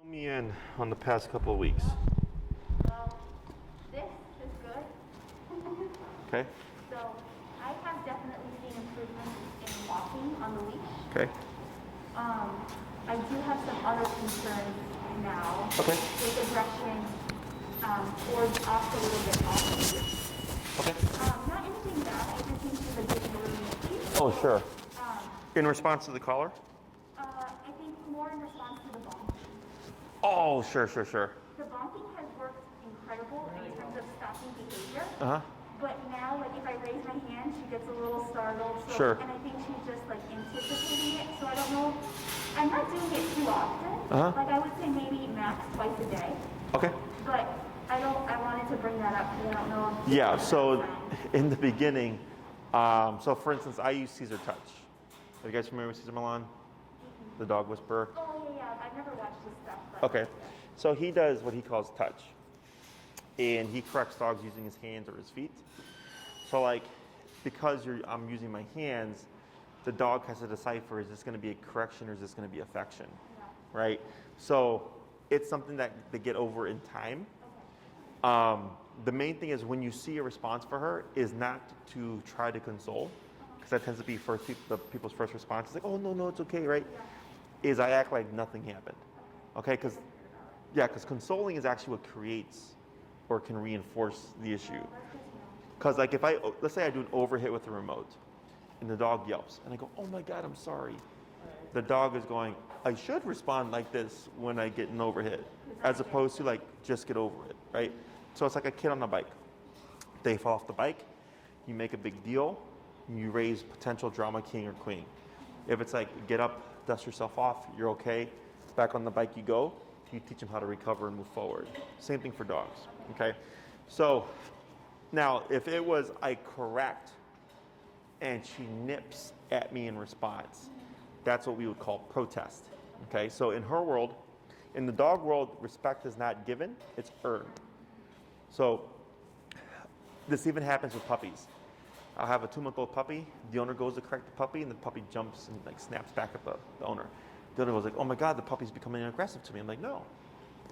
Fill me in on the past couple of weeks. Well, this is good. Okay. So I have definitely seen improvements in walking on the leash. Okay. I do have some other concerns now. Okay. With aggression, or off a little bit off the leash. Okay. Not anything bad. I just think she's a bit more nippy. Oh, sure. Um, In response to the caller? I think more in response to the bonking. Oh, sure. The bonking has worked incredible in terms of stopping behavior. Uh-huh. But now, like, if I raise my hand, she gets a little startled. So, Sure. And I think she's just, like, anticipating it. So I don't know. I'm not doing it too often. Uh-huh. Like, I would say maybe max twice a day. Okay. But I wanted to bring that up because I don't know. Yeah, so in the beginning, so for instance, I use Caesar Touch. Are you guys familiar with Caesar Milan? The dog whisperer? Oh, yeah. I've never watched this stuff. But Okay. So he does what he calls touch. And he corrects dogs using his hands or his feet. So like, because I'm using my hands, the dog has to decipher, is this going to be a correction or is this going to be affection? Yeah. Right? So it's something that they get over in time. The main thing is when you see a response for her is not to try to console, because that tends to be the people's first response is like, oh no, it's okay, right? Yeah. Is I act like nothing happened. Okay, because consoling is actually what creates or can reinforce the issue. Because like let's say I do an overhit with the remote and the dog yelps and I go, oh my God, I'm sorry. The dog is going, I should respond like this when I get an overhit, as opposed to like, just get over it, right? So it's like a kid on a bike. They fall off the bike, you make a big deal, you raise potential drama king or queen. If it's like, get up, dust yourself off, you're okay, back on the bike you go, you teach them how to recover and move forward. Same thing for dogs, okay? So now if it was I correct and she nips at me in response, that's what we would call protest, okay? So in her world, in the dog world, respect is not given, it's earned. So this even happens with puppies. I'll have a 2-month-old puppy, the owner goes to correct the puppy and the puppy jumps and like snaps back at the owner. The owner goes like, oh my God, the puppy's becoming aggressive to me. I'm like, no.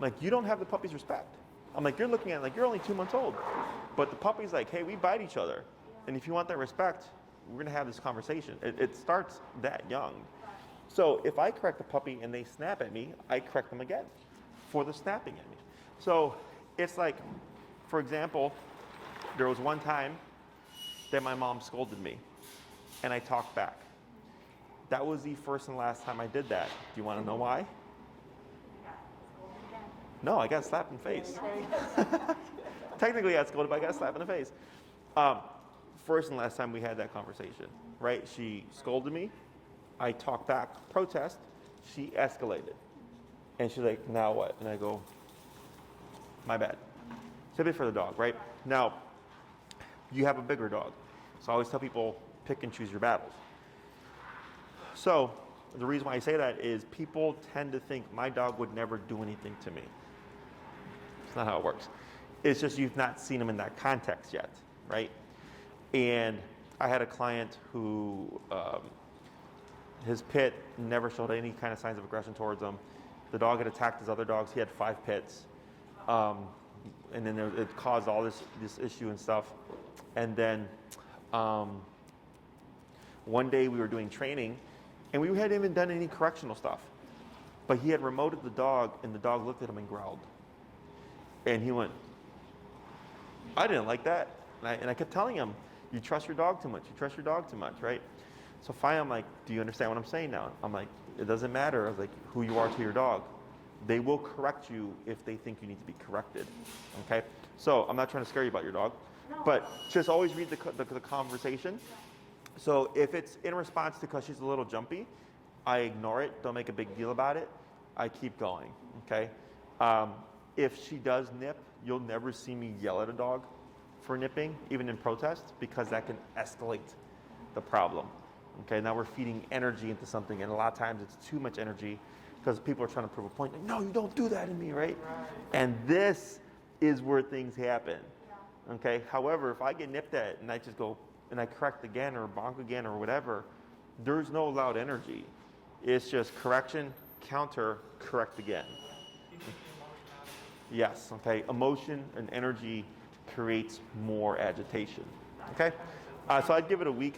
Like, you don't have the puppy's respect. I'm like, you're looking at it like you're only 2 months old. But the puppy's like, hey, we bite each other. And if you want that respect, we're gonna have this conversation. It starts that young. So if I correct the puppy and they snap at me, I correct them again for the snapping at me. So it's like, for example, there was one time that my mom scolded me and I talked back. That was the first and last time I did that. Do you want to know why? No, I got slapped in the face. Technically, I got scolded, but I got slapped in the face. First and last time we had that conversation, right? She scolded me. I talked back, protest. She escalated. And she's like, now what? And I go, my bad. Same for the dog, right? Now, you have a bigger dog. So I always tell people, pick and choose your battles. So the reason why I say that is people tend to think my dog would never do anything to me. It's not how it works. It's just you've not seen him in that context yet, right? And I had a client who, his pit never showed any kind of signs of aggression towards him. The dog had attacked his other dogs. He had 5 pits. And then it caused all this issue and stuff. And then one day we were doing training and we hadn't even done any correctional stuff. But he had remoted the dog and the dog looked at him and growled. And he went, I didn't like that. And I kept telling him, you trust your dog too much. You trust your dog too much, right? So finally I'm like, do you understand what I'm saying now? I'm like, it doesn't matter. I was like, who you are to your dog. They will correct you if they think you need to be corrected, okay? So I'm not trying to scare you about your dog, but just always read the conversation. So if it's in response to because she's a little jumpy, I ignore it, don't make a big deal about it. I keep going, okay? If she does nip, you'll never see me yell at a dog for nipping, even in protest, because that can escalate the problem. Okay, now we're feeding energy into something, and a lot of times it's too much energy because people are trying to prove a point. Like, no, you don't do that to me, right? And this is where things happen. Okay, however, if I get nipped at and I just go and I correct again or bonk again or whatever, there's no loud energy. It's just correction, counter, correct again. emotion out of it. Yes, okay. Emotion and energy creates more agitation. Okay? So I'd give it a week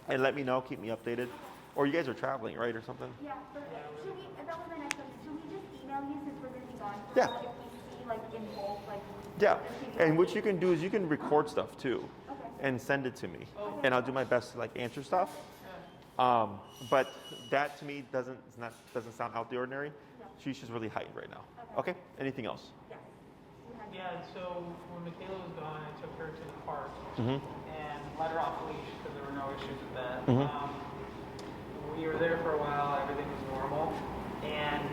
and let me know, keep me updated. Or you guys are traveling, right, or something? Yeah, but should we, that was my next question. Should we just email you since we're going to be gone for Yeah. a while, if we see like in bulk, like Yeah. keep you And what updated? you can do is you can record stuff too Okay. and send it to me. Oh. And I'll do my best to like answer stuff. But that to me doesn't sound out the ordinary. Yeah. She's just really heightened right now. Okay. Okay? Anything else? Yes. You had- Yeah, and so when Michaela was gone, I took her to the park Mm-hmm. and let her off the leash because there were no issues with that. Mhm. We were there for a while, everything was normal, and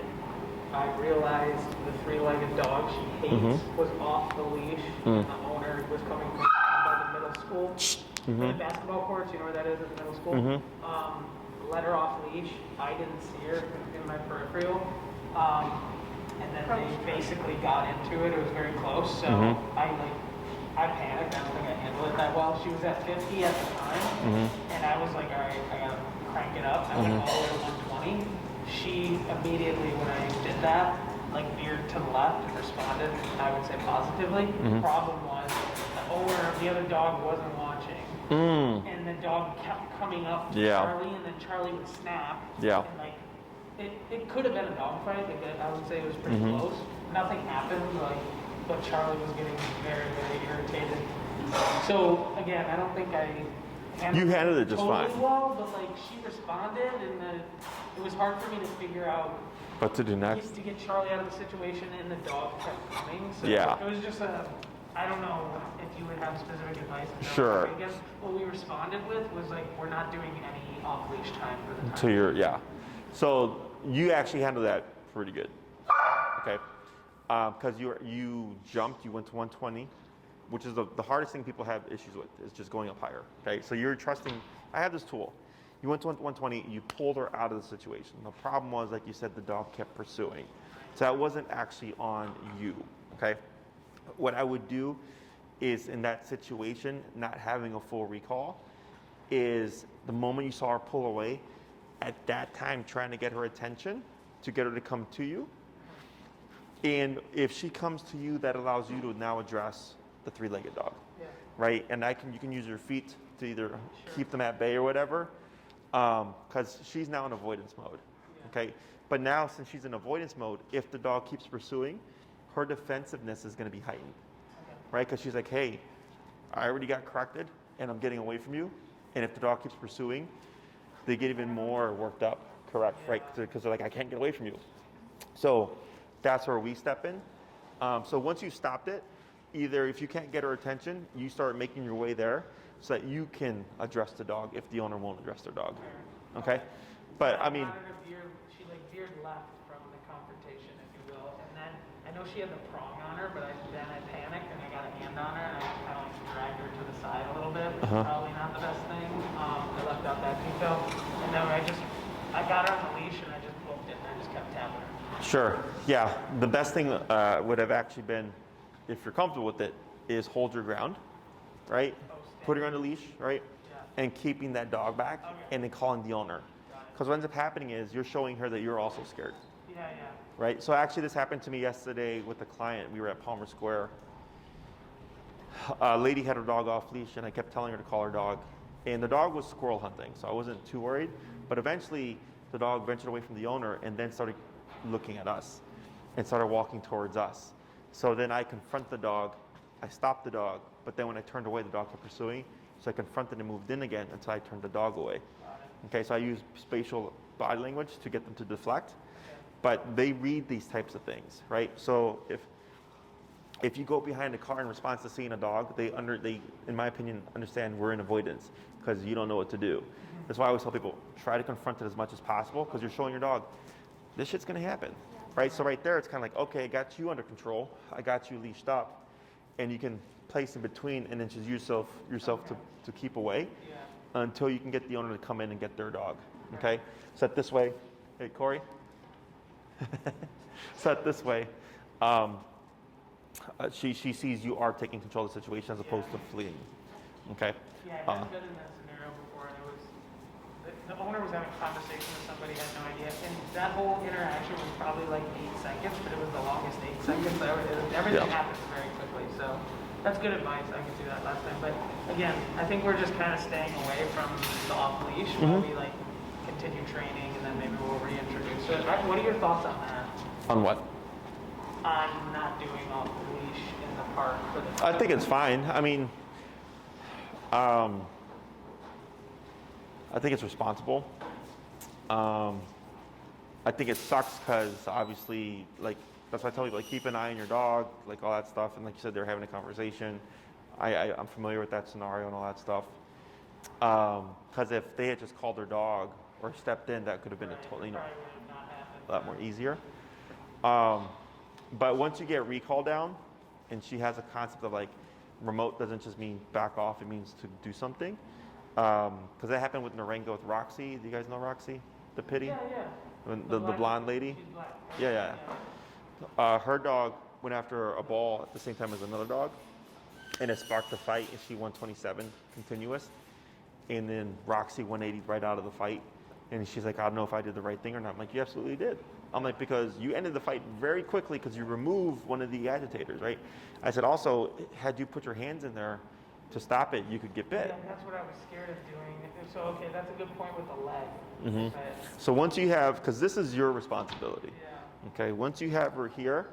I realized the three-legged dog she hates was off the leash, and the owner was coming from by the middle school. The basketball courts, you know where that is at the middle school? Let her off leash. I didn't see her in my peripheral. And then they basically got into it. It was very close. So I panicked. I don't think I handled it that well. She was at 50 at the time. And I was like, all right, I got to crank it up. I went all the way to 120. She immediately, when I did that, like veered to the left and responded, I would say positively. The problem was the owner, the other dog wasn't watching. And the dog kept coming up to Yeah. Charlie, and then Charlie would snap. Yeah. And like, it could have been a dog fight. Like, I would say it was pretty close. Nothing happened, like, but Charlie was getting very, very irritated. So again, I don't think I You handled it just totally fine. well, but like she responded, and it was hard for me to figure out What to do next? to get Charlie out of the situation, and the dog kept coming. So Yeah. it was just I don't know if you would have specific advice. Sure. I guess what we responded with was like, we're not doing any off-leash time for the time. To your, yeah. So you actually handled that pretty good. Okay. Because you jumped, you went to 120, which is the hardest thing people have issues with, is just going up higher. Okay. So you're trusting, I have this tool. You went to 120, you pulled her out of the situation. The problem was, like you said, the dog kept pursuing. So that wasn't actually on you. Okay. What I would do is, in that situation, not having a full recall, is the moment you saw her pull away, at that time trying to get her attention to get her to come to you. And if she comes to you, that allows you to now address the three-legged dog, Yeah. right? And you can use your feet to either keep them at bay or whatever, because she's now in avoidance mode, okay? But now, since she's in avoidance mode, if the dog keeps pursuing, her defensiveness is going to be heightened, right? Because she's like, hey, I already got corrected and I'm getting away from you. And if the dog keeps pursuing, they get even more worked up, correct, right? Because they're like, I can't get away from you. So that's where we step in. So once you stopped it, either if you can't get her attention, you start making your way there so that you can address the dog if the owner won't address their dog, okay? But I mean, She like veered left from the confrontation, if you will, and then I know she had the prong on her, but then I panicked and I got a hand on her and I just kind of like dragged her to the side a little bit. Which is probably not the best thing. I left out that detail, and then I got her on the leash and I just booked it and I just kept tapping her. sure, yeah. The best thing would have actually been, if you're comfortable with it, is hold your ground, right? Putting her on the leash, right? Yeah. And keeping that dog back, and then calling the owner. Because what ends up happening is you're showing her that you're also scared, Yeah. right? So actually this happened to me yesterday with a client. We were at Palmer Square. A lady had her dog off leash, and I kept telling her to call her dog. And the dog was squirrel hunting, so I wasn't too worried. But eventually the dog ventured away from the owner and then started looking at us and started walking towards us. So then I confront the dog, I stopped the dog, but then when I turned away, the dog kept pursuing. So I confronted and moved in again until I turned the dog away. Okay, so I use spatial body language to get them to deflect, but they read these types of things, right? So if you go behind a car in response to seeing a dog, they, in my opinion, understand we're in avoidance because you don't know what to do. That's why I always tell people, try to confront it as much as possible because you're showing your dog, this shit's gonna happen, right? So right there, it's kind of like, okay, I got you under control, I got you leashed up, and you can place in between and then just use yourself to keep away until you can get the owner to come in and get their dog, okay? Set this way. Hey, Corey. Set this way. She sees you are taking control of the situation as opposed to fleeing, okay? Yeah, I haven't been in that scenario before, and it was the owner was having a conversation with somebody, had no idea, and that whole interaction was probably like 8 seconds, but it was the longest 8 seconds. Everything happened very quickly, so that's good advice. I could do that last time, but again, I think we're just kind of staying away from the off leash while we like continue training, and then maybe we'll reintroduce it. What are your thoughts on that? On what? On not doing off leash in the park for the. I think it's fine. I mean, I think it's responsible. I think it sucks because obviously, like, that's why I tell you, like, keep an eye on your dog, like all that stuff. And like you said, they're having a conversation. I'm familiar with that scenario and all that stuff. Because if they had just called their dog or stepped in, that could have been a totally, a lot more easier. But once you get recall down, and she has a concept of like, remote doesn't just mean back off, it means to do something. Because that happened with Narenga with Roxy. Do you guys know Roxy? The pity? Yeah. The blonde lady? She's black. Yeah. Her dog went after a ball at the same time as another dog, and it sparked a fight, and she won 27 continuous. And then Roxy 180 right out of the fight. And she's like, I don't know if I did the right thing or not. I'm like, you absolutely did. I'm like, because you ended the fight very quickly because you removed one of the agitators, right? I said, also, had you put your hands in there to stop it, you could get bit. Yeah, that's what I was scared of doing. So, okay, that's a good point with the leg. Mhm. But, So once you have, because this is your responsibility, yeah. okay? Once you have her here,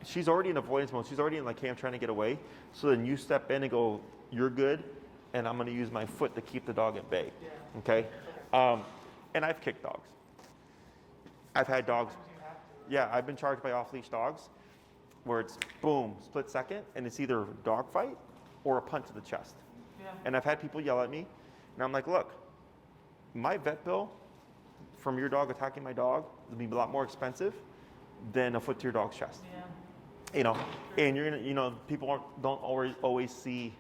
she's already in avoidance mode. She's already in like, hey, I'm trying to get away. So then you step in and go, you're good, and I'm going to use my foot to keep the dog at bay, Yeah. okay? And I've kicked dogs. I've had dogs. Yeah, I've been charged by off-leash dogs where it's boom, split second, and it's either a dog fight or a punch to the chest. Yeah. And I've had people yell at me, and I'm like, look, my vet bill from your dog attacking my dog will be a lot more expensive than a foot to your dog's chest. Yeah. You know, and you're gonna, you know, people don't always see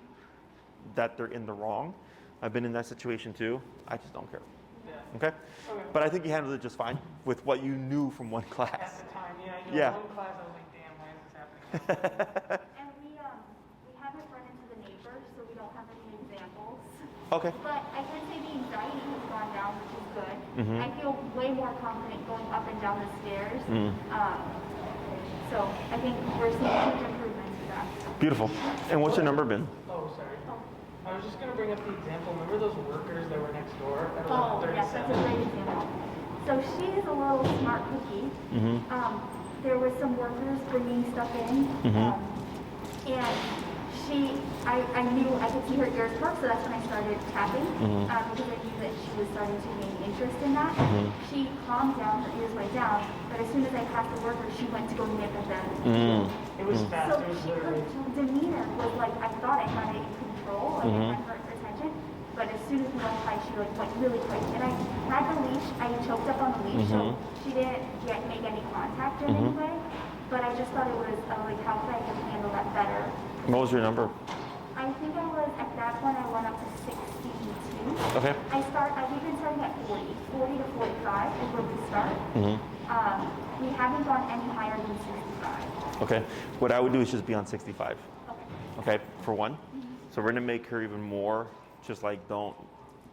that they're in the wrong. I've been in that situation too. I just don't care. Yeah. Okay? But I think you handled it just fine with what you knew from one At class. the time, Yeah. One class, I was like, damn, why is this happening? And we haven't run into the neighbors, so we don't have any examples. Okay. But I can say the anxiety has gone down, which is good. Mhm. I feel way more confident going up and down the stairs. Mhm. So I think we're seeing huge improvements with that. Beautiful. And what's your number been? Oh, sorry. I was just going to bring up the example. Remember those workers that were next door at Oh, yes, 1137? that's a great example. So she is a little smart cookie. Mhm. There was some workers bringing stuff in, Mhm. and I knew I could see her ears perk, so that's when I started tapping, Mhm. because I knew that she was starting to gain interest in that. Mhm. She calmed down, her ears went down, but as soon as I passed the worker, she went to go nip at them. Mm. It was fast. So It was her literally. demeanor was like, I thought I had it in control, like I had her attention, but as soon as we went by, she like went really quick. And I had the leash, I choked up on the leash, so she didn't make any contact in any way. But I just thought it was like, how could I have handled that better? What was your number? I think I was, at that point, I went up to 62. Okay. We've been starting at 40 to 45 is where we start. We haven't gone any higher than 65. Okay. What I would do is just be on 65. Okay. Okay, for one. So we're gonna make her even more, just like don't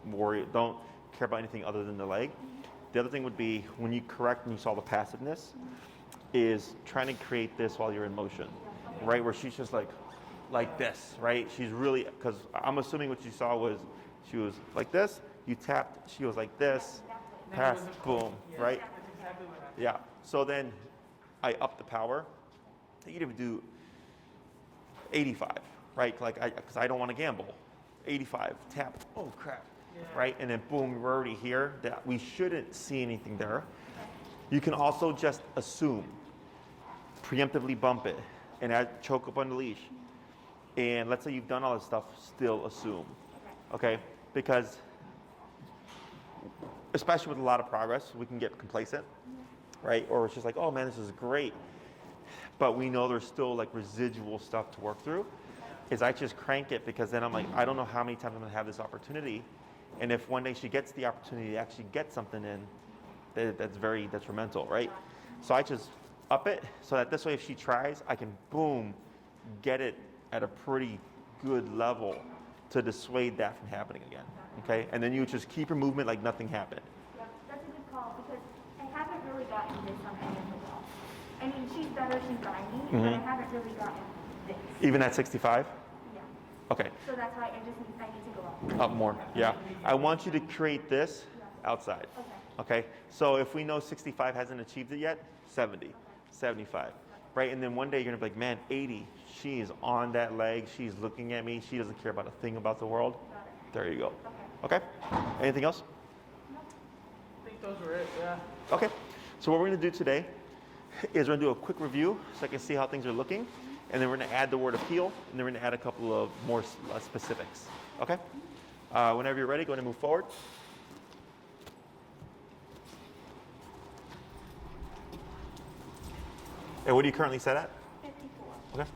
worry, don't care about anything other than the leg. The other thing would be when you correct and you saw the passiveness, is trying to create this while you're in motion, right? Where she's just like this, right? She's really, because I'm assuming what you saw was she was like this, you tapped, she was like this, pass, boom, right? That's exactly what happened. Yeah. So then I up the power. You could even do 85, right? Like, because I don't want to gamble. 85, tap, oh crap, right? And then boom, we're already here. That we shouldn't see anything there. You can also just assume, preemptively bump it, and choke up on the leash. And let's say you've done all this stuff, still assume, okay? Because especially with a lot of progress, we can get complacent, right? Or it's just like, oh man, this is great. But we know there's still like residual stuff to work through. Is I just crank it because then I'm like, I don't know how many times I'm gonna have this opportunity. And if one day she gets the opportunity to actually get something in, that's very detrimental, right? So I just up it so that this way if she tries, I can boom, get it at a pretty good level to dissuade that from happening again. Okay, and then you just keep your movement like nothing happened. Yeah, that's a good call because I haven't really gotten this on any of the dogs. I mean, she's better, she's 90, but I haven't really gotten this. Even at 65? Yeah. Okay, So that's why I need to go up. up more. Yeah, I want you to create this outside. Okay. Okay, so if we know 65 hasn't achieved it yet, 70, 75, right? And then one day you're gonna be like, man, 80, she is on that leg, she's looking at me, she doesn't care about a thing about the world. Got it. There you go. Okay. Okay, anything else? I think those were it, yeah. Okay, so what we're gonna do today is we're gonna do a quick review so I can see how things are looking, and then we're gonna add the word appeal, and then we're gonna add a couple of more specifics. Okay? Whenever you're ready, go ahead and move forward. And what are you currently set at? 54. Okay.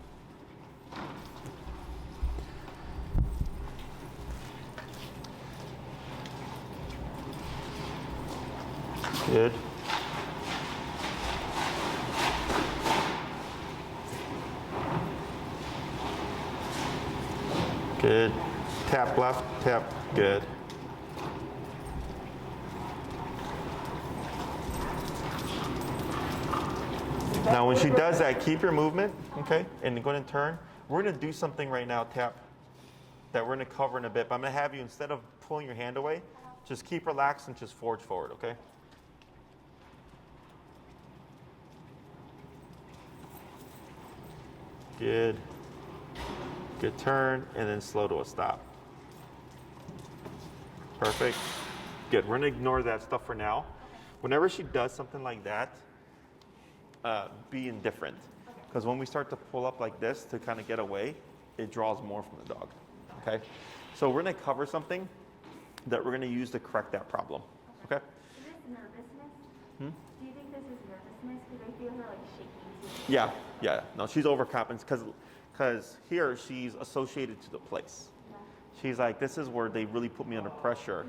Good. Good. Tap left, tap. Good. Now when she does that, keep your movement, okay? And go ahead and turn. We're gonna do something right now, tap, that we're gonna cover in a bit, but I'm gonna have you, instead of pulling your hand away, just keep relaxed and just forge forward, okay? Good. Good turn, and then slow to a stop. Perfect. Good, we're gonna ignore that stuff for now. Whenever she does something like that, be indifferent. Because when we start to pull up like this to kind of get away, it draws more from the dog, okay? So we're gonna cover something that we're gonna use to correct that problem, okay? Is this nervousness? Do you think this is nervousness? Because I feel her like shaking. Yeah, no, she's overcompensating because here she's associated to the place. She's like, this is where they really put me under pressure,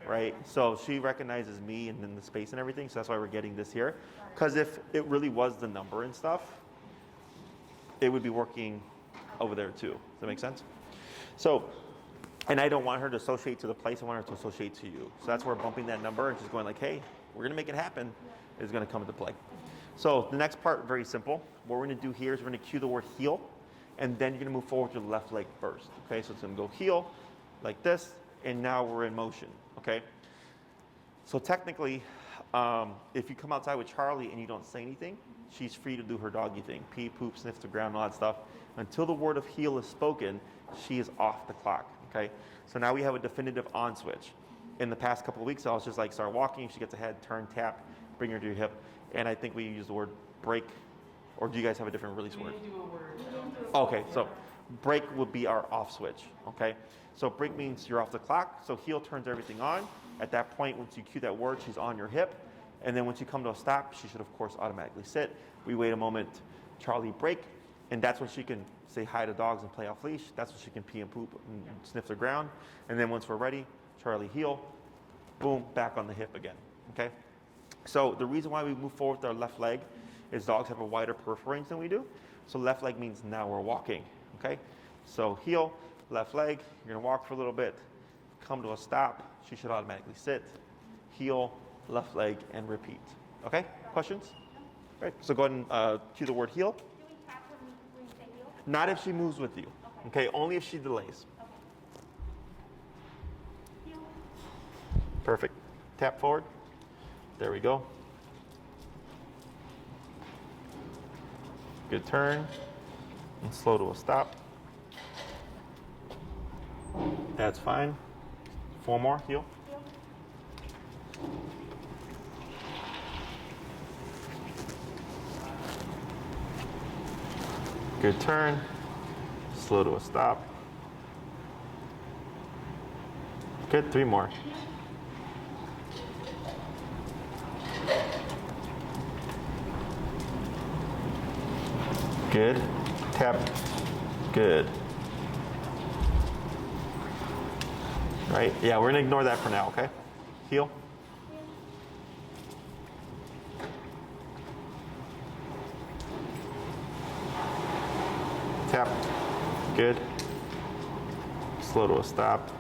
right? So she recognizes me and then the space and everything, so that's why we're getting this here. Because if it really was the number and stuff, it would be working over there too. Does that make sense? So, and I don't want her to associate to the place, I want her to associate to you. So that's where bumping that number and just going like, hey, we're gonna make it happen, is gonna come into play. So the next part, very simple. What we're gonna do here is we're gonna cue the word heel, and then you're gonna move forward with your left leg first. Okay, so it's gonna go heel, like this, and now we're in motion, okay? So technically, if you come outside with Charlie and you don't say anything, she's free to do her doggy thing. Pee, poop, sniff the ground, all that stuff. Until the word of heel is spoken, she is off the clock, okay? So now we have a definitive on switch. In the past couple of weeks, I was just like, start walking, she gets ahead, turn, tap, bring her to your hip. And I think we use the word break, or do you guys have a different release word? We do a word. Okay, so break would be our off switch, okay? So break means you're off the clock, so heel turns everything on. At that point, once you cue that word, she's on your hip. And then once you come to a stop, she should, of course, automatically sit. We wait a moment, Charlie break, and that's when she can say hi to dogs and play off leash. That's when she can pee and poop and sniff the ground. And then once we're ready, Charlie heel, boom, back on the hip again, okay? So the reason why we move forward with our left leg is dogs have a wider peripheral range than we do. So left leg means now we're walking, okay? So heel, left leg, you're gonna walk for a little bit, come to a stop, she should automatically sit, heel, left leg, and repeat. Okay, questions? Right, so go ahead and cue the word heel. Do we tap when you say heel? Not if she moves with you, okay? Only if she delays. Heel. Perfect. Tap forward. There we go. Good turn. And slow to a stop. That's fine. 4 more, heel. Good turn. Slow to a stop. Good, 3 more. Good. Tap. Good. Right? Yeah, we're gonna ignore that for now, okay? Heel. Tap. Good. Slow to a stop.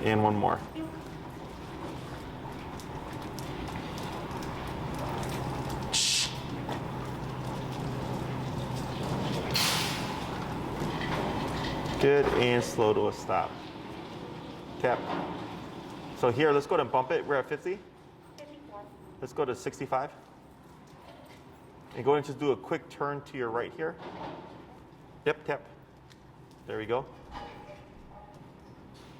And one more. Good, and slow to a stop. Tap. So here, let's go to bump it. We're at 50. 54. Let's go to 65. And go ahead and just do a quick turn to your right here. Yep, tap. There we go.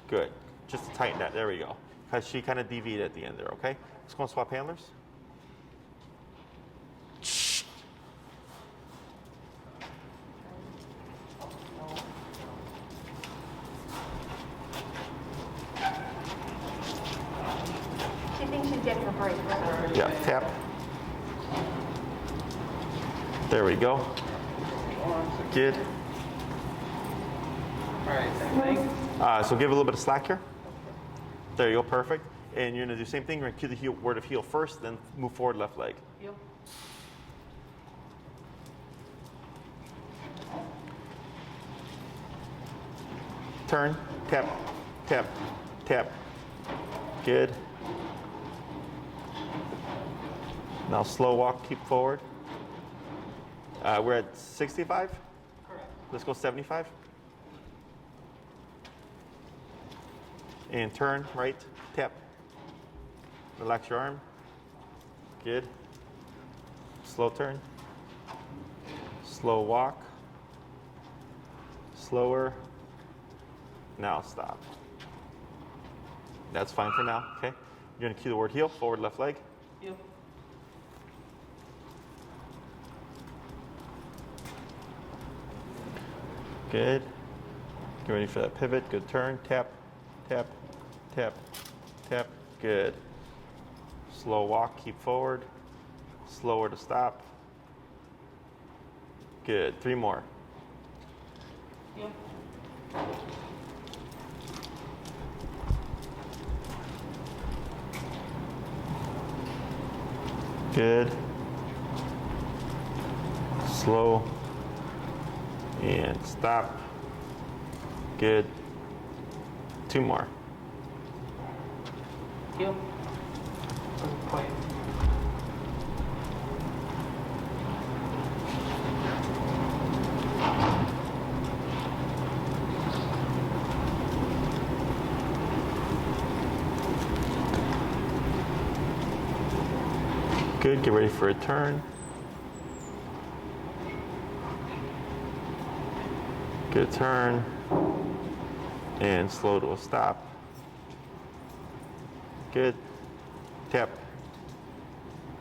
Good. Just to tighten that. There we go. Because she kind of deviated at the end there, okay? Let's go and swap handlers. She thinks she's getting a break. Right? Yeah, tap. There we go. Good. All right, same thing. So give a little bit of slack here. There you go, perfect. And you're gonna do the same thing. You're gonna cue the heel, word of heel first, then move forward left leg. Yep. Turn, tap, tap, tap. Good. Now slow walk, keep forward. We're at 65. Correct. Let's go 75. And turn, right, tap. Relax your arm. Good. Slow turn. Slow walk. Slower. Now stop. That's fine for now, okay? You're gonna cue the word heel, forward left leg. Yep. Good. Get ready for that pivot. Good turn. Tap, tap, tap, tap. Good. Slow walk. Keep forward. Slower to stop. Good. 3 more. Yep. Good. Slow. And stop. Good. 2 more. Yep. Quite. Good. Get ready for a turn. Good turn. And slow to a stop. Good. Tap.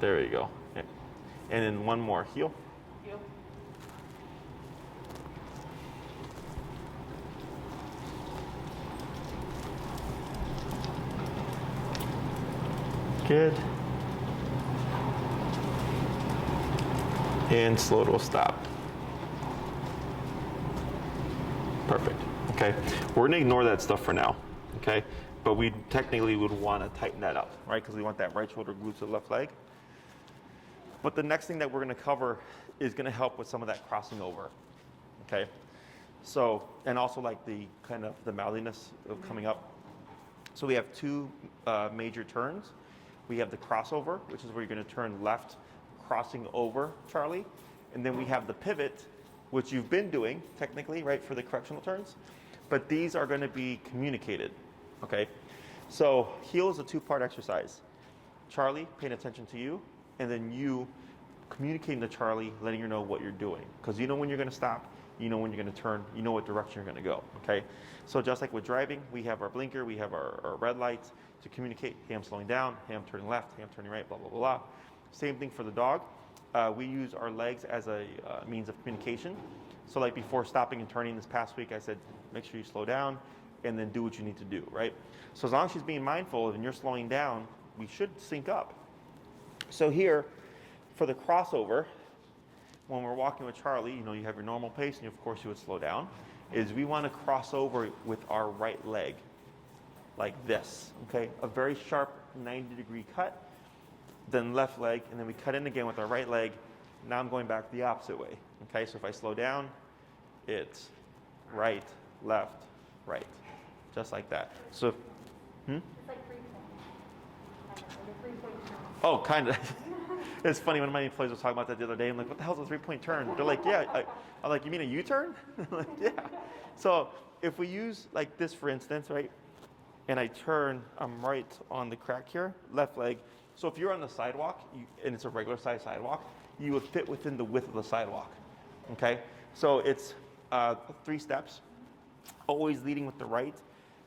There you go. Okay. And then 1 more. Heel. Yep. Good. And slow to a stop. Perfect. Okay. We're gonna ignore that stuff for now. Okay. But we technically would want to tighten that up, right? Because we want that right shoulder glued to the left leg. But the next thing that we're going to cover is going to help with some of that crossing over. Okay. So, and also like the kind of the mouthiness of coming up. So we have 2 major turns. We have the crossover, which is where you're going to turn left, crossing over Charley. And then we have the pivot, which you've been doing technically, right, for the correctional turns. But these are going to be communicated. Okay, so heel is a 2-part exercise. Charley paying attention to you, and then you communicating to Charley, letting her know what you're doing. Because you know when you're going to stop, you know when you're going to turn, you know what direction you're going to go. Okay, so just like with driving, we have our blinker, we have our red lights to communicate. Hey, I'm slowing down. Hey, I'm turning left. Hey, I'm turning right. Blah blah blah blah. Same thing for the dog. We use our legs as a means of communication. So like before stopping and turning this past week, I said, make sure you slow down and then do what you need to do, right? So as long as she's being mindful and you're slowing down, we should sync up. So here, for the crossover, when we're walking with Charley, you know, you have your normal pace and of course you would slow down, is we want to cross over with our right leg, like this, okay? A very sharp 90-degree cut, then left leg, and then we cut in again with our right leg. Now I'm going back the opposite way, okay? So if I slow down, it's right, left, right. Just like that. So, It's like 3 points. Like a 3-point turn. oh, kind of. It's funny, one of my employees was talking about that the other day. I'm like, what the hell's a 3-point turn? They're like, yeah. I'm like, you mean a U-turn? I'm like, yeah. So if we use like this, for instance, right? And I turn, I'm right on the crack here, left leg. So if you're on the sidewalk, and it's a regular size sidewalk, you would fit within the width of the sidewalk, okay? So it's 3 steps, always leading with the right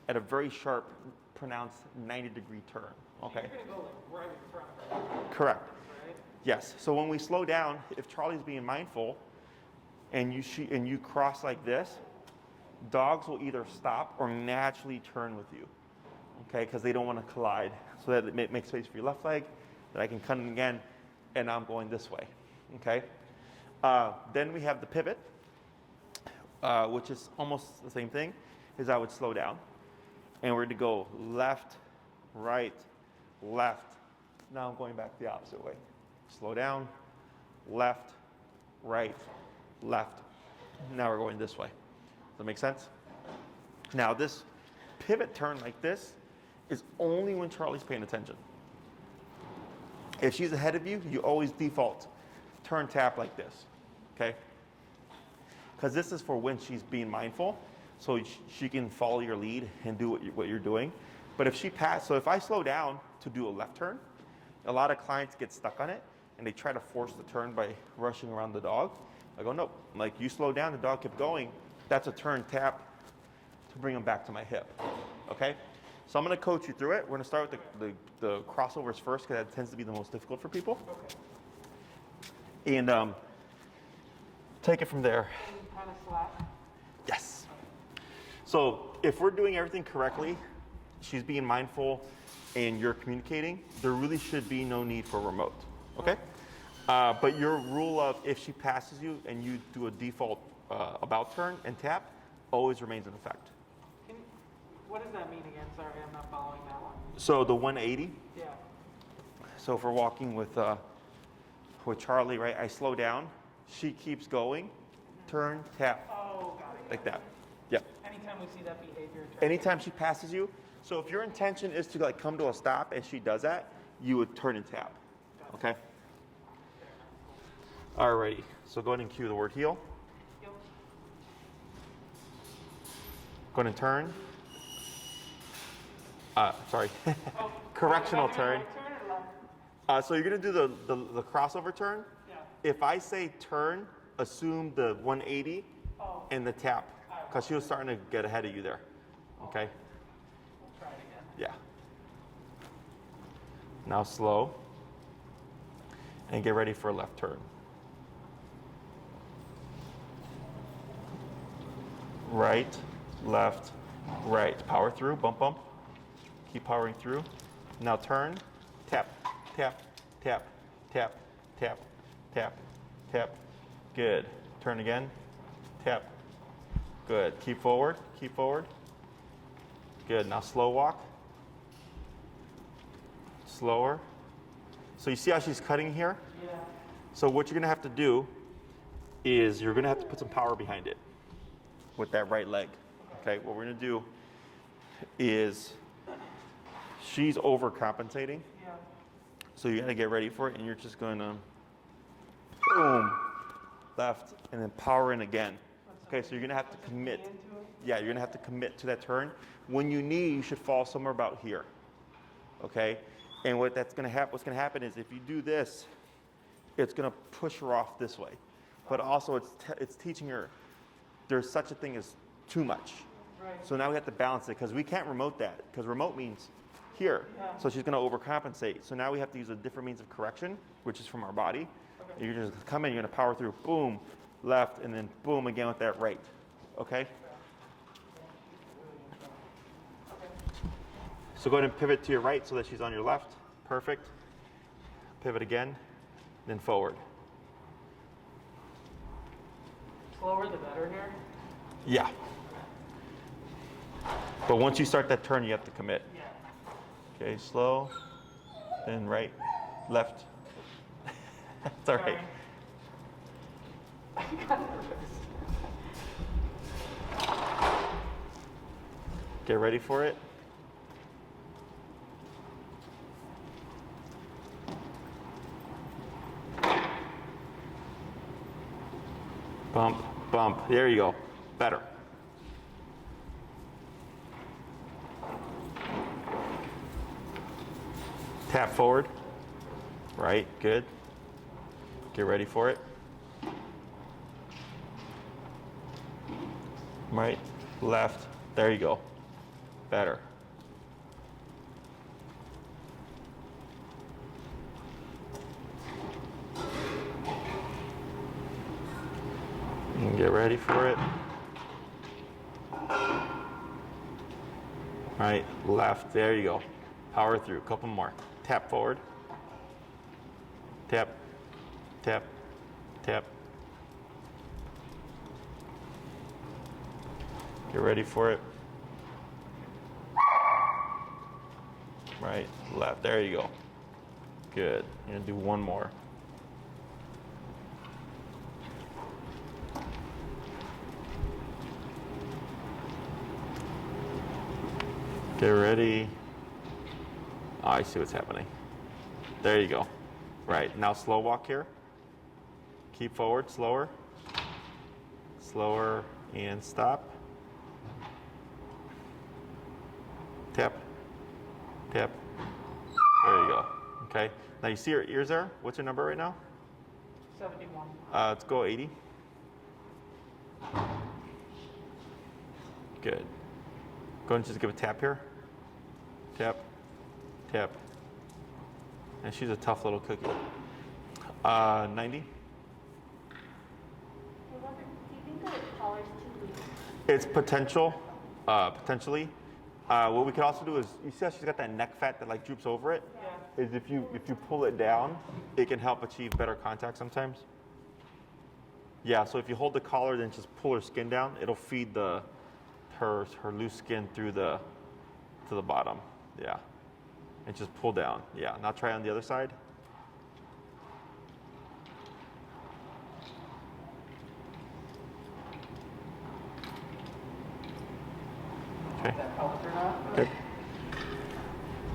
at a very sharp, pronounced 90-degree turn, okay? You're gonna go like right in front of her, Correct. right? Yes. So when we slow down, if Charlie's being mindful, and you cross like this, dogs will either stop or naturally turn with you, okay? Because they don't want to collide. So that it makes space for your left leg, that I can cut in again, and now I'm going this way, okay? Then we have the pivot, which is almost the same thing, is I would slow down, and we're to go left, right, left. Now I'm going back the opposite way. Slow down, left, right, left. Now we're going this way. Does that make sense? Now this pivot turn like this is only when Charlie's paying attention. If she's ahead of you, you always default turn tap like this, okay? Because this is for when she's being mindful, so she can follow your lead and do what you're doing. But if so if I slow down to do a left turn, a lot of clients get stuck on it and they try to force the turn by rushing around the dog. I go, no, like you slow down, the dog kept going. That's a turn tap to bring them back to my hip, okay? So I'm gonna coach you through it. We're gonna start with the crossovers first because that tends to be the most difficult for people. Okay. And take it from there. Kind of slack. Yes. So if we're doing everything correctly, she's being mindful and you're communicating, there really should be no need for a remote, okay? But your rule of if she passes you and you do a default about turn and tap always remains in effect. What does that mean again? Sorry, I'm not following that one. So the 180, Yeah. so if we're walking with Charley, right, I slow down, she keeps going, turn, tap, Oh, got it. like that. Yeah. Anytime we see that behavior. Anytime she passes you, so if your intention is to like come to a stop and she does that, you would turn and tap, okay? Alrighty, so go ahead and cue the word heel. Yep. Go ahead and turn. Sorry, Oh, correctional am I doing turn. right turn or left? So you're gonna do the crossover turn. Yeah. If I say turn, assume the 180 Oh. and the tap, because she was starting to get ahead of you there, okay? We'll try it again. Yeah. Now slow. And get ready for a left turn. Right, left, right. Power through, bump, bump. Keep powering through. Now turn, tap, tap, tap, tap, tap, tap, tap. Good. Turn again, tap. Good. Keep forward, keep forward. Good. Now slow walk. Slower. So you see how she's cutting here? Yeah. So what you're gonna have to do is you're gonna have to put some power behind it with that right leg. Okay, what we're gonna do is she's overcompensating. Yeah. So you gotta get ready for it and you're just gonna boom, left, and then power in again. Okay, so you're gonna have to commit. Yeah, you're gonna have to commit to that turn. When you knee, you should fall somewhere about here. Okay? And what's gonna happen is if you do this, it's gonna push her off this way. But also it's teaching her there's such a thing as too much. Right. So now we have to balance it because we can't remote that because remote means here. Yeah. So she's gonna overcompensate. So now we have to use a different means of correction, which is from our body. Okay. You're just come in, you're gonna power through, boom, left, and then boom again with that right. Okay? So go ahead and pivot to your right so that she's on your left. Perfect. Pivot again, then forward. Slower the better here. Yeah. But once you start that turn, you have to commit. Yeah. Okay, slow, then right, left. It's all right. I got nervous. Get ready for it. Bump, bump. There you go. Better. Tap forward. Right, good. Get ready for it. Right, left. There you go. Better. And get ready for it. Right, left. There you go. Power through. A couple more. Tap forward. Tap, tap, tap. Get ready for it. Right, left. There you go. Good. You're gonna do one more. Get ready. Oh, I see what's happening. There you go. Right, now slow walk here. Keep forward, slower. Slower, and stop. Tap, tap. There you go. Okay, now you see your ears there? What's your number right now? 71. Let's go 80. Good. Go and just give a tap here. Tap, tap. And she's a tough little cookie. 90. Do you think that it collars too loose? It's potential, potentially. What we could also do is, you see how she's got that neck fat that like droops over it? Yeah. Is if you pull it down, it can help achieve better contact sometimes. Yeah, so if you hold the collar, then just pull her skin down, it'll feed her loose skin through to the bottom. Yeah. And just pull down. Yeah. Now try on the other side. Okay. That helps or not? Good.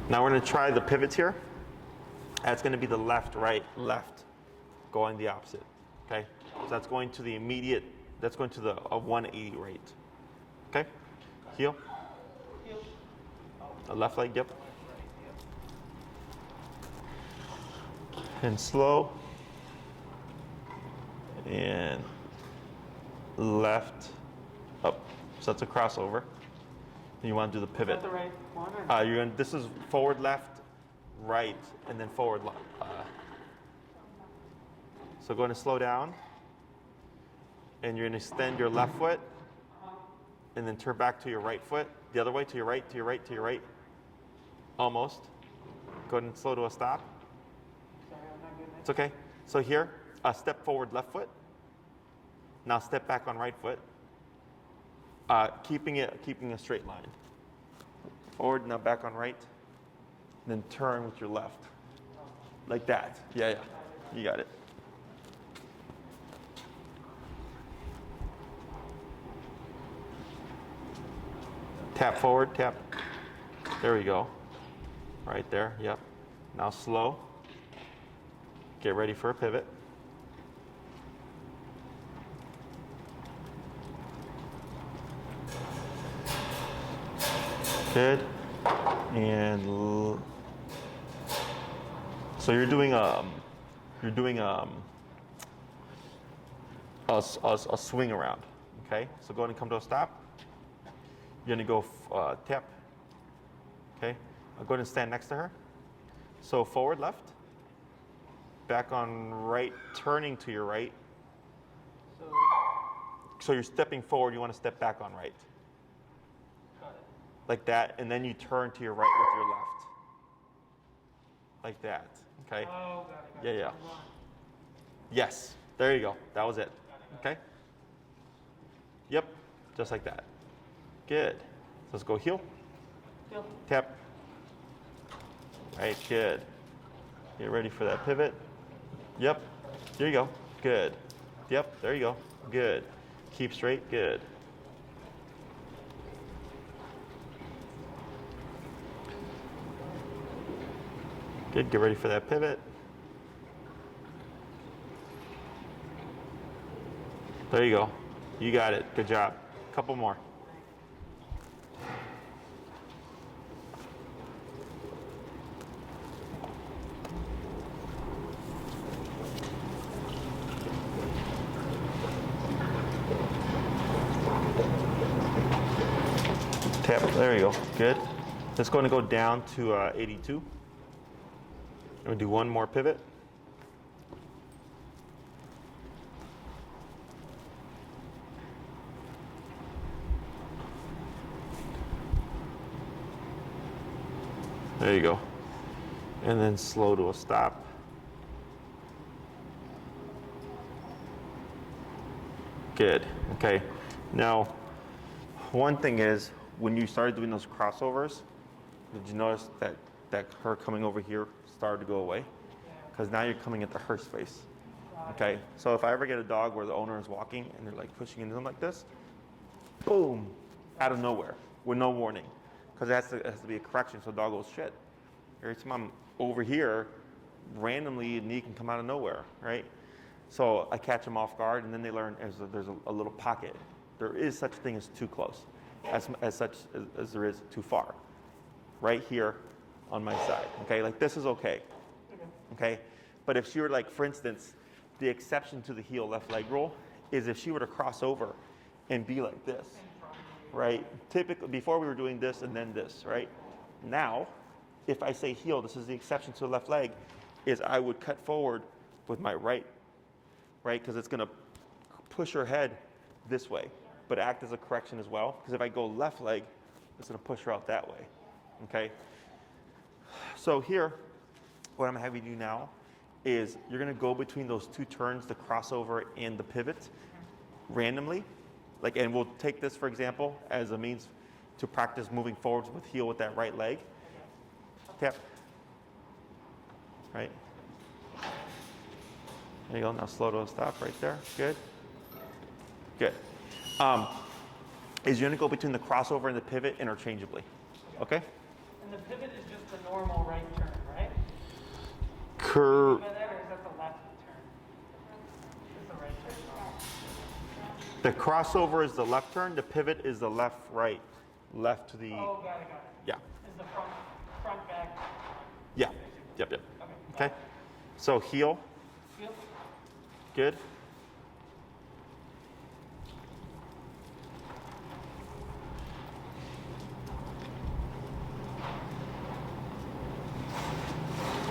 Now we're going to try the pivots here. That's going to be the left, right, left, going the opposite. Okay. So that's going to the immediate. That's going to the 180 rate. Okay. Heel. Heel. The left leg. Yep. And slow. And left, up. So that's a crossover. And you want to do the Is pivot. that the right one? Or You're gonna, this is forward, left, right, and then forward. So going to slow down. And you're going to extend your left foot. And then turn back to your right foot. The other way, to your right, to your right, to your right. Almost. Go ahead and slow to a stop. Sorry, I'm not good at It's okay. So here, step forward left foot. Now step back on right foot. Keeping a straight line. Forward, now back on right. Then turn with your left. Like that. Yeah, yeah. You got it. Tap forward, tap. There we go. Right there, yep. Now slow. Get ready for a pivot. Good. And so you're doing a swing around. Okay. So go ahead and come to a stop. You're gonna go tap. Okay. I'll go ahead and stand next to her. So forward, left. Back on right, turning to your right. So, So you're stepping forward. You want to step back on right. got it. Like that, and then you turn to your right with your left. Like that, okay? Oh, got it. Got Yeah, it. yeah. One. Yes, there you go. That was it, okay? Yep, just like that. Good. So let's go heel, Heel. tap. Right, good. Get ready for that pivot. Yep, there you go. Good. Yep, there you go. Good. Keep straight, good. Good, get ready for that pivot. There you go. You got it, good job. Couple more. Tap, there you go, good. It's going to go down to 82. We'll do one more pivot. There you go. And then slow to a stop. Good, okay. Now, one thing is, when you started doing those crossovers, did you notice that her coming over here started to go away? Because now you're coming into her space. Okay, so if I ever get a dog where the owner is walking and they're like pushing into them like this, boom, out of nowhere, with no warning. Because it has to be a correction, so the dog goes, shit. Every time I'm over here, randomly a knee can come out of nowhere, right? So I catch them off guard, and then they learn there's a little pocket. There is such a thing as too close, as there is too far. Right here on my side, okay? Like this is okay, okay? But if she were like, for instance, the exception to the heel left leg rule is if she were to cross over and be like this, right? Typically, before we were doing this and then this, right? Now, if I say heel, this is the exception to the left leg, is I would cut forward with my right, because it's gonna push her head this way, but act as a correction as well. Because if I go left leg, it's gonna push her out that way, okay? So here, what I'm gonna have you do now is you're gonna go between those two turns, the crossover and the pivot, randomly. Like, and we'll take this, for example, as a means to practice moving forwards with heel with that right leg. Tap. Right. There you go. Now slow to a stop right there. Good. Good. Is you're going to go between the crossover and the pivot interchangeably. Okay? And the pivot is just the normal right turn, right? Curve. Or is that the left turn? It's the right turn. The crossover is the left turn. The pivot is the left, right. Left to the. Oh, got it. Yeah. Is the front, back? Yeah. Yep. Okay. Okay. So heel. Heel. Good.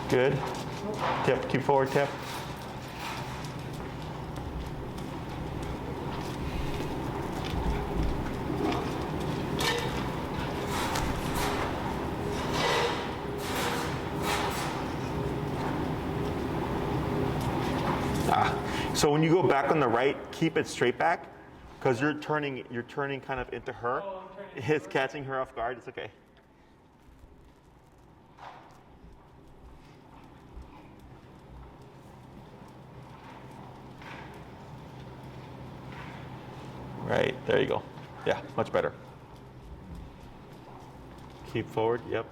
Good. Tap, keep forward, tap. So when you go back on the right, keep it straight back, because you're turning kind of into her. Oh, I'm turning. It's catching her off guard. It's okay. Right, there you go. Yeah, much better. Keep forward, yep.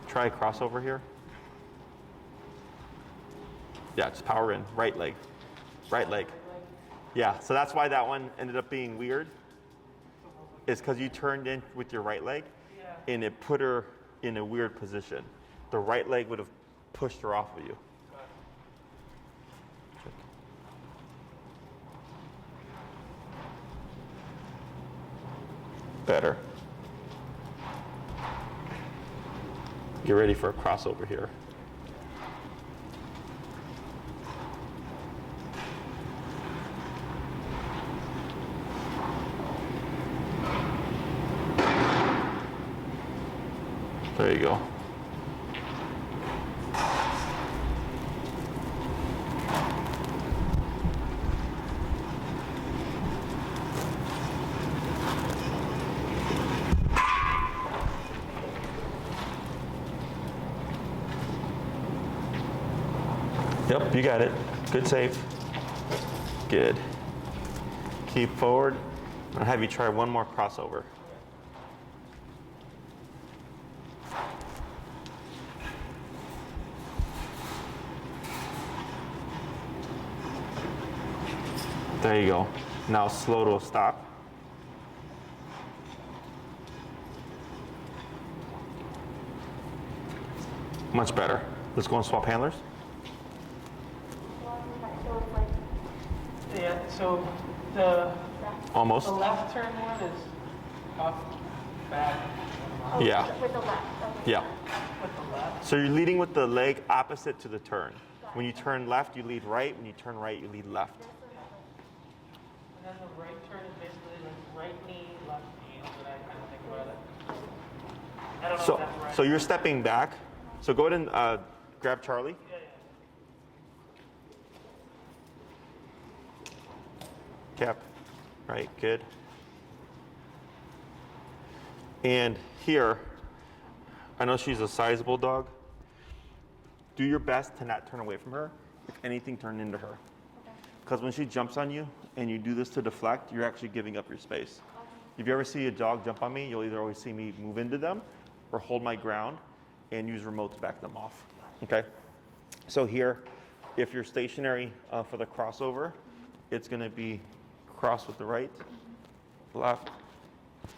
Try crossover here. Yeah, just power in, right leg. Right leg. Yeah, so that's why that one ended up being weird. Is because you turned in with your right leg and it put her in a weird position. The right leg would have pushed her off of you. Better. Get ready for a crossover here. There you go. Yep, you got it. Good save. Good. Keep forward. I'll have you try one more crossover. There you go. Now slow to a stop. Much better. Let's go and swap handlers. Yeah, so the Almost. the left turn one is off back Yeah. With the left. Okay. Yeah. with the left. So you're leading with the leg opposite to the turn. When you turn left, you lead right. When you turn right, you lead left. And then the right turn is basically like right knee, left knee, is what I kind of think about it. I don't know if that's right. So you're stepping back. So go ahead and grab Charley. Yeah, Cap. Right, good. And here, I know she's a sizable dog. Do your best to not turn away from her. If anything, turn into her. Because when she jumps on you and you do this to deflect, you're actually giving up your space. If you ever see a dog jump on me, you'll either always see me move into them or hold my ground and use remote to back them off. Okay? So here, if you're stationary for the crossover, it's going to be cross with the right, left,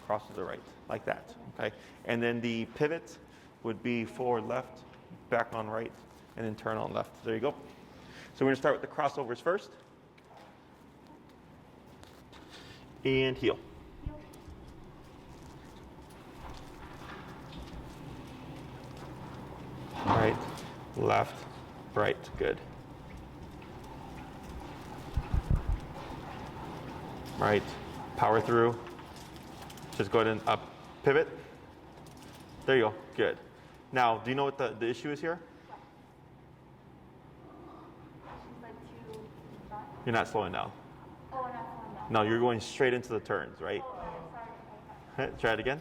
cross with the right, like that. Okay? And then the pivot would be forward left, back on right, and then turn on left. There you go. So we're going to start with the crossovers first. And heel. Right, left, right, good. Right, power through. Just go ahead and up, pivot. There you go, good. Now, do you know what the issue is here? She's like too front. You're not slowing down. Oh, not slowing down. No, you're going straight into the turns, right? Oh, sorry. Try it again.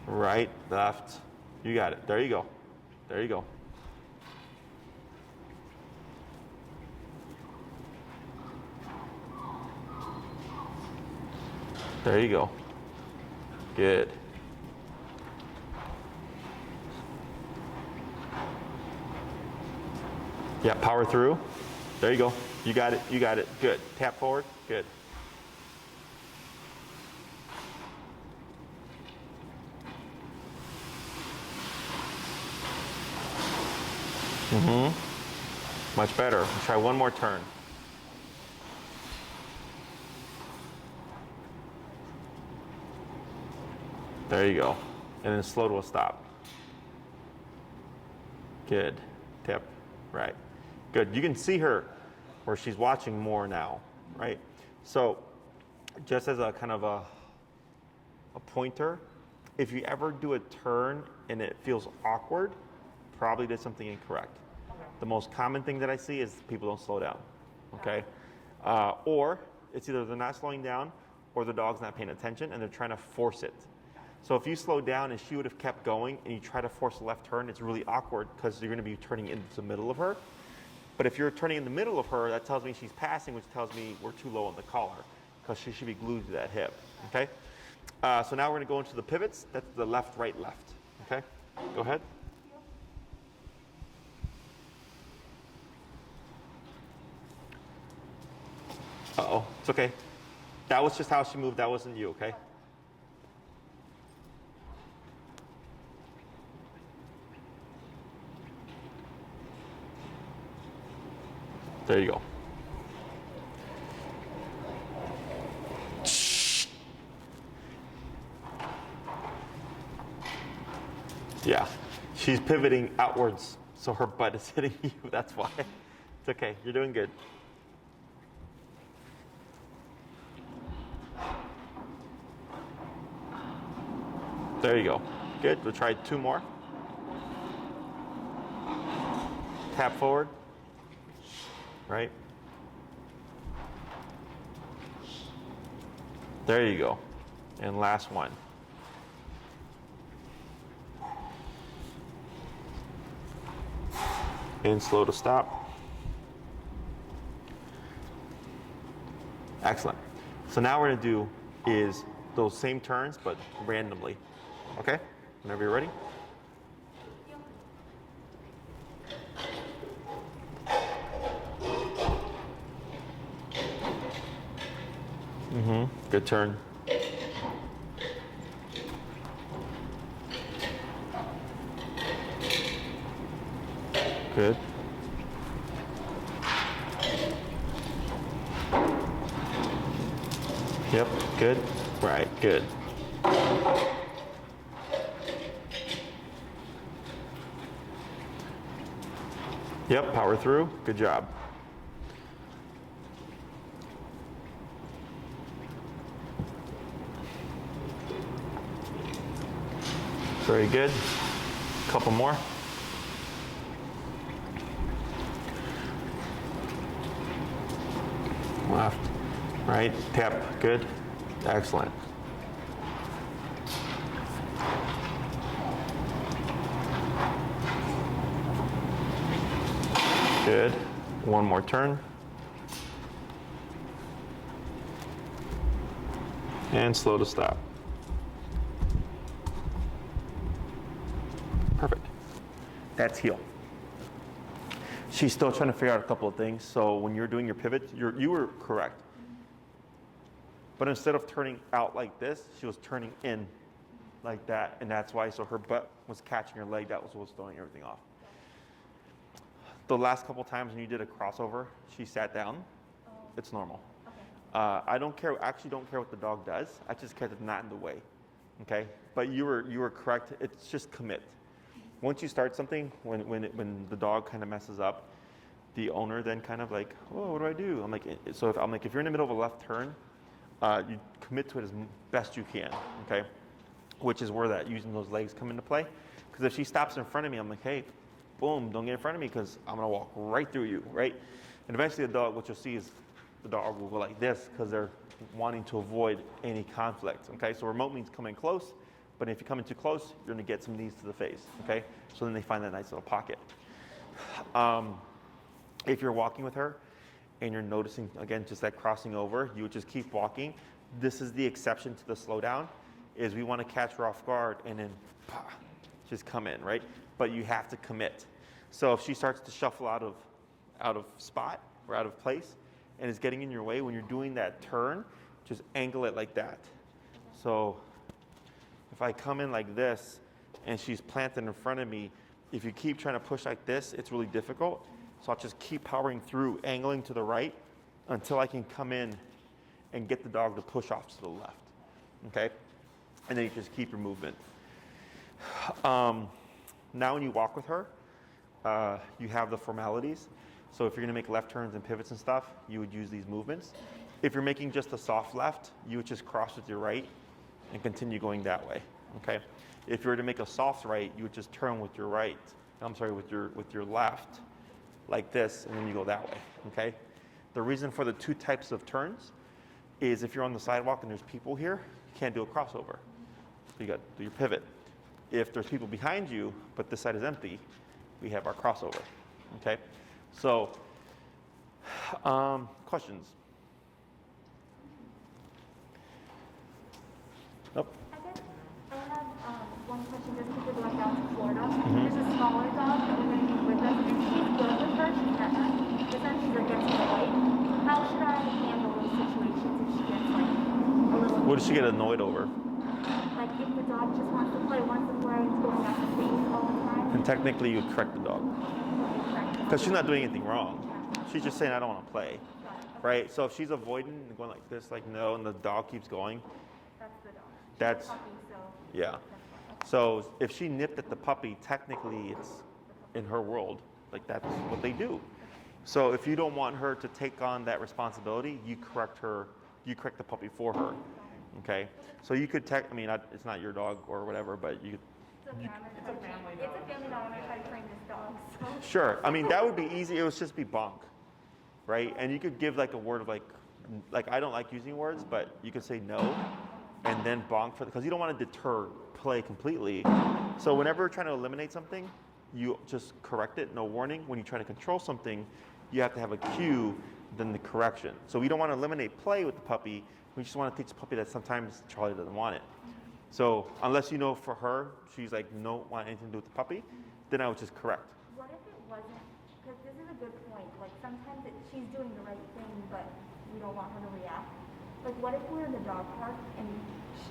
Right, left. You got it. There you go. There you go. There you go. Good. Yeah, power through. There you go. You got it. You got it. Good. Tap forward. Good. Much better. Let's try one more turn. There you go. And then slow to a stop. Good. Tip. Right. Good. You can see her where she's watching more now, right? So just as a kind of a pointer, if you ever do a turn and it feels awkward, probably did something incorrect. The most common thing that I see is people don't slow down, okay? Or it's either they're not slowing down or the dog's not paying attention and they're trying to force it. So if you slow down and she would have kept going and you try to force a left turn, it's really awkward because you're going to be turning into the middle of her. But if you're turning in the middle of her, that tells me she's passing, which tells me we're too low on the collar because she should be glued to that hip, okay? So now we're going to go into the pivots. That's the left, right, left, okay? Go ahead. Uh-oh, it's okay. That was just how she moved. That wasn't you, okay? There you go. Yeah, she's pivoting outwards, so her butt is hitting you. That's why. It's okay. You're doing good. There you go. Good. We'll try two more. Tap forward. Right? There you go. And last one. And slow to stop. Excellent. So now what we're going to do is those same turns, but randomly. Okay? Whenever you're ready. Good turn. Good. Yep, good. Right, good. Yep, power through. Good job. Very good. Couple more. Left, right, tap, good. Excellent. Good. One more turn. And slow to stop. Perfect. That's heel. She's still trying to figure out a couple of things. So when you're doing your pivot, you were correct. But instead of turning out like this, she was turning in like that. And that's why, so her butt was catching her leg. That was what was throwing everything off. The last couple times when you did a crossover, she sat down. It's normal. I don't care, actually don't care what the dog does. I just care that it's not in the way. Okay? But you were correct. It's just commit. Once you start something, when the dog kind of messes up, the owner then kind of like, oh, what do I do? I'm like, so if you're in the middle of a left turn, you commit to it as best you can, okay? Which is where that using those legs come into play. Because if she stops in front of me, I'm like, hey, boom, don't get in front of me because I'm gonna walk right through you, right? And eventually the dog, what you'll see is the dog will go like this because they're wanting to avoid any conflict, okay? So remote means coming close. But if you come in too close, you're going to get some knees to the face, okay? So then they find that nice little pocket. If you're walking with her and you're noticing, again, just that crossing over, you would just keep walking. This is the exception to the slowdown, is we want to catch her off guard and then just come in, right? But you have to commit. So if she starts to shuffle out of spot or out of place and is getting in your way, when you're doing that turn, just angle it like that. So if I come in like this and she's planted in front of me, if you keep trying to push like this, it's really difficult. So I'll just keep powering through, angling to the right until I can come in and get the dog to push off to the left, okay? And then you just keep your movement. Now when you walk with her, you have the formalities. So if you're gonna make left turns and pivots and stuff, you would use these movements. If you're making just a soft left, you would just cross with your right and continue going that way, okay? If you were to make a soft right, you would just turn with your right, with your left, like this, and then you go that way, okay? The reason for the two types of turns is if you're on the sidewalk and there's people here, you can't do a crossover. So you got to do your pivot. If there's people behind you, but this side is empty, we have our crossover, okay? So, questions? Nope. I guess I have one question just because we're going down to Florida. There's a smaller dog that we're going to be with us, and she's good with her. She's not but then she's like gets annoyed. How should I handle those situations if she gets like a little? What does she get annoyed over? Like if the dog just wants to play, it's going out the face all the time. And technically, you would correct the dog because she's not doing anything wrong. She's just saying, "I don't want to play," right? So if she's avoiding and going like this, like no, and the dog keeps going. That's the dog. That's, Puppy, so yeah. So if she nipped at the puppy, technically it's in her world, like that's what they do. So if you don't want her to take on that responsibility, you correct the puppy for her, okay? So you could it's not your dog or whatever, but you could. It's a family dog. It's a family dog. I'm gonna try to train this dog. So. Sure, I mean, that would be easy. It would just be bonk, right? And you could give like a word of like I don't like using words, but you could say no. And then bonk because you don't want to deter play completely. So whenever you're trying to eliminate something, you just correct it, no warning. When you try to control something, you have to have a cue, then the correction. So we don't want to eliminate play with the puppy. We just want to teach the puppy that sometimes Charlie doesn't want it. So unless you know for her, she's like, don't want anything to do with the puppy, then I would just correct. What if it wasn't? Because this is a good point. Like sometimes she's doing the right thing, but we don't want her to react. Like, what if we're in the dog park and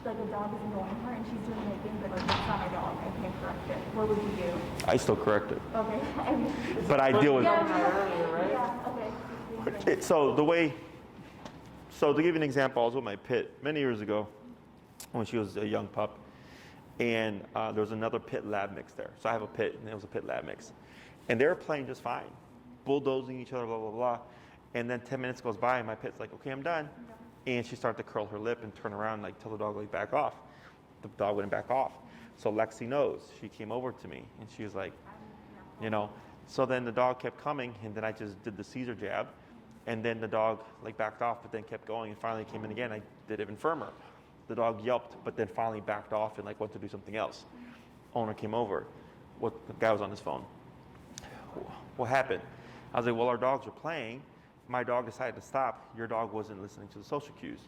like a dog is annoying her and she's doing her thing, but like it's not my dog, I can't correct it. What would you do? I still correct it. Okay. I mean, But I deal with yeah, okay. So to give you an example, I was with my pit many years ago when she was a young pup, and there was another pit lab mix there. So I have a pit, and it was a pit lab mix. And they were playing just fine, bulldozing each other, blah, blah, blah. And then 10 minutes goes by, and my pit's like, okay, I'm done. And she started to curl her lip and turn around and like tell the dog, like, back off. The dog wouldn't back off. So Lexi knows. She came over to me, and she was like, you know. So then the dog kept coming, and then I just did the Caesar jab. And then the dog like backed off, but then kept going, and finally came in again. I did it even firmer. The dog yelped, but then finally backed off and like went to do something else. Owner came over. The guy was on his phone. What happened? I was like, well, our dogs are playing. My dog decided to stop. Your dog wasn't listening to the social cues.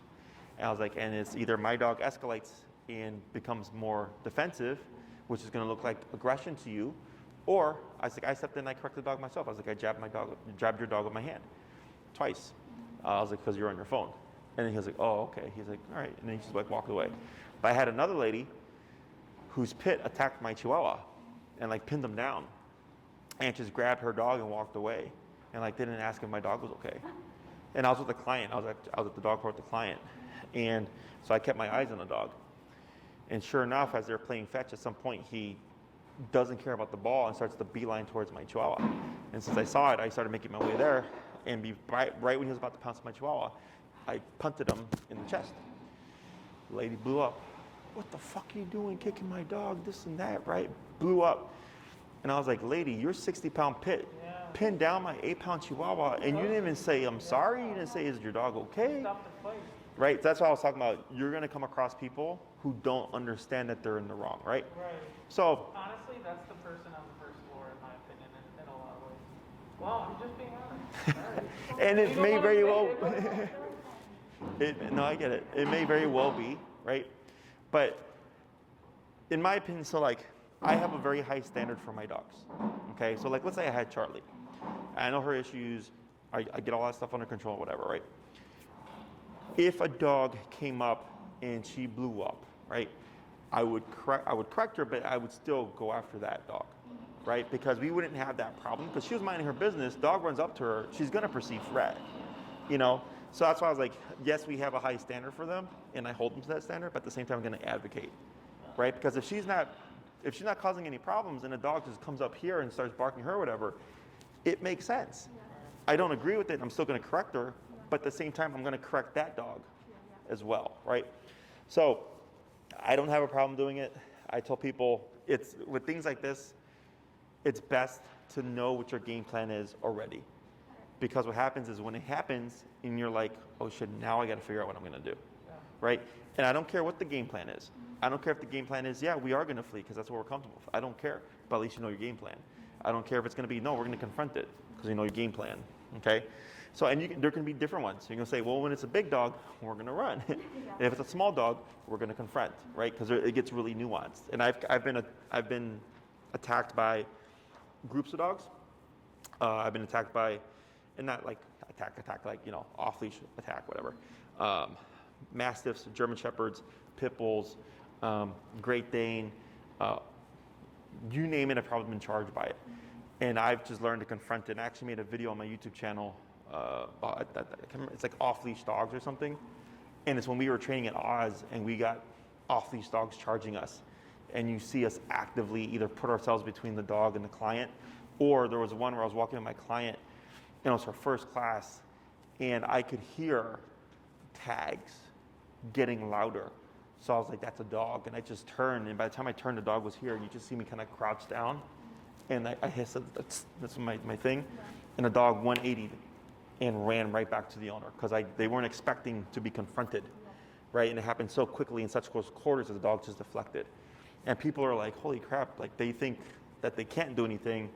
And I was like, and it's either my dog escalates and becomes more defensive, which is going to look like aggression to you, or I was like, I stepped in and I corrected the dog myself. I was like, I jabbed your dog with my hand. Twice. I was like, because you're on your phone. And then he was like, oh, okay. He's like, all right. And then he just like walked away. But I had another lady whose pit attacked my Chihuahua and like pinned him down, and just grabbed her dog and walked away, and like didn't ask if my dog was okay. And I was with the client. I was at the dog park with the client, and so I kept my eyes on the dog. And sure enough, as they're playing fetch, at some point he doesn't care about the ball and starts to beeline towards my Chihuahua. And since I saw it, I started making my way there. And right when he was about to pounce my Chihuahua, I punted him in the chest. The lady blew up. What the fuck are you doing, kicking my dog, this and that, right? Blew up. And I was like, lady, you're 60-pound pit, pinned down my 8-pound Chihuahua, and you didn't even say, I'm sorry? You didn't say, is your dog okay? Stop the fight. Right? That's what I was talking about. You're going to come across people who don't understand that they're in the wrong, right? Right. So Honestly, that's the person on the first floor, in my opinion, in a lot of ways. Well, I'm just being honest. All right. and it You don't may wanna very say well, it, no, I get it. It may very well be, right? But in my opinion, so like, I have a very high standard for my dogs, okay? So like, let's say I had Charley. I know her issues. I get all that stuff under control, whatever, right? If a dog came up and she blew up, right? I would correct her, but I would still go after that dog, right? Because we wouldn't have that problem, because she was minding her business. Dog runs up to her, she's gonna perceive threat, you know? So that's why I was like, yes, we have a high standard for them, and I hold them to that standard, but at the same time, I'm gonna advocate, right? Because if she's not causing any problems and a dog just comes up here and starts barking her or whatever, it makes sense. I don't agree with it, I'm still gonna correct her, but at the same time, I'm gonna correct that dog as well, right? So I don't have a problem doing it. I tell people, with things like this, it's best to know what your game plan is already. Because what happens is when it happens and you're like, oh shit, now I gotta figure out what I'm gonna do, right? And I don't care what the game plan is. I don't care if the game plan is, yeah, we are gonna flee because that's what we're comfortable with. I don't care, but at least you know your game plan. I don't care if it's gonna be, no, we're gonna confront it because you know your game plan, okay? So, and there can be different ones. You're gonna say, well, when it's a big dog, we're gonna run. If it's a small dog, we're gonna confront, right? Because it gets really nuanced. And I've been attacked by groups of dogs. I've been attacked by, and not like attack, like, you know, off leash attack, whatever. Mastiffs, German Shepherds, Pit Bulls, Great Dane, you name it, I've probably been charged by it. And I've just learned to confront it. And I actually made a video on my YouTube channel. I can't remember, it's like off-leash dogs or something. And it's when we were training at Oz and we got off-leash dogs charging us. And you see us actively either put ourselves between the dog and the client, or there was one where I was walking with my client and it was her first class, and I could hear tags getting louder. So I was like, that's a dog. And I just turned, and by the time I turned, the dog was here, and you just see me kind of crouch down. And I hissed, that's my thing. And the dog 180'd and ran right back to the owner, because they weren't expecting to be confronted, right? And it happened so quickly in such close quarters that the dog just deflected. And people are like, holy crap, like they think that they can't do anything.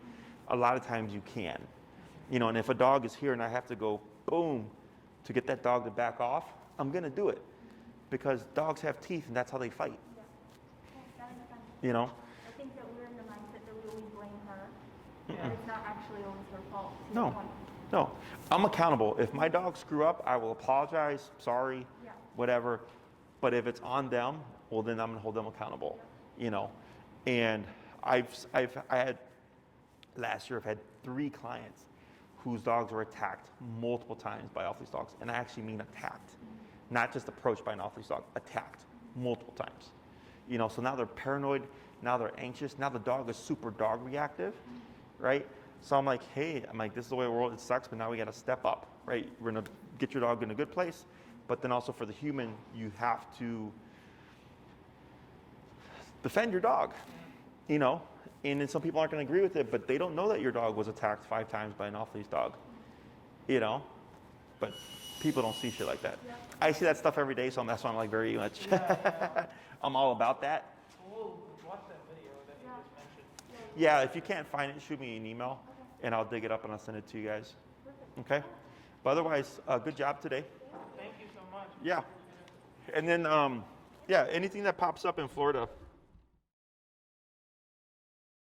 A lot of times you can. You know, and if a dog is here and I have to go boom to get that dog to back off, I'm gonna do it. Because dogs have teeth and that's how they fight. Yeah. Okay, that makes sense. You know? I think that we're in the mindset that we always blame her, but it's not actually always her fault. No. No. I'm accountable. If my dogs screw up, I will apologize, sorry, Yeah. whatever. But if it's on them, well, then I'm gonna hold them accountable, you know. And I had last year, I've had 3 clients whose dogs were attacked multiple times by off-leash dogs, and I actually mean attacked, not just approached by an off-leash dog, attacked multiple times. You know, so now they're paranoid, now they're anxious, now the dog is super dog reactive, right? So I'm like, hey, this is the way the world, it sucks, but now we gotta step up, right? We're gonna get your dog in a good place, but then also for the human, you have to defend your dog, you know? And then some people aren't gonna agree with it, but they don't know that your dog was attacked 5 times by an off-leash dog, you know? But people don't see shit like that. Yeah. I see that stuff every day, so that's why I'm like very much, I'm all about that. We'll watch that video that you just mentioned. Yeah, if you can't find it, shoot me an email, and I'll dig it up and I'll send it to you guys. Okay? But otherwise, good job today. Thank you so much. Yeah. And then, yeah, anything that pops up in Florida,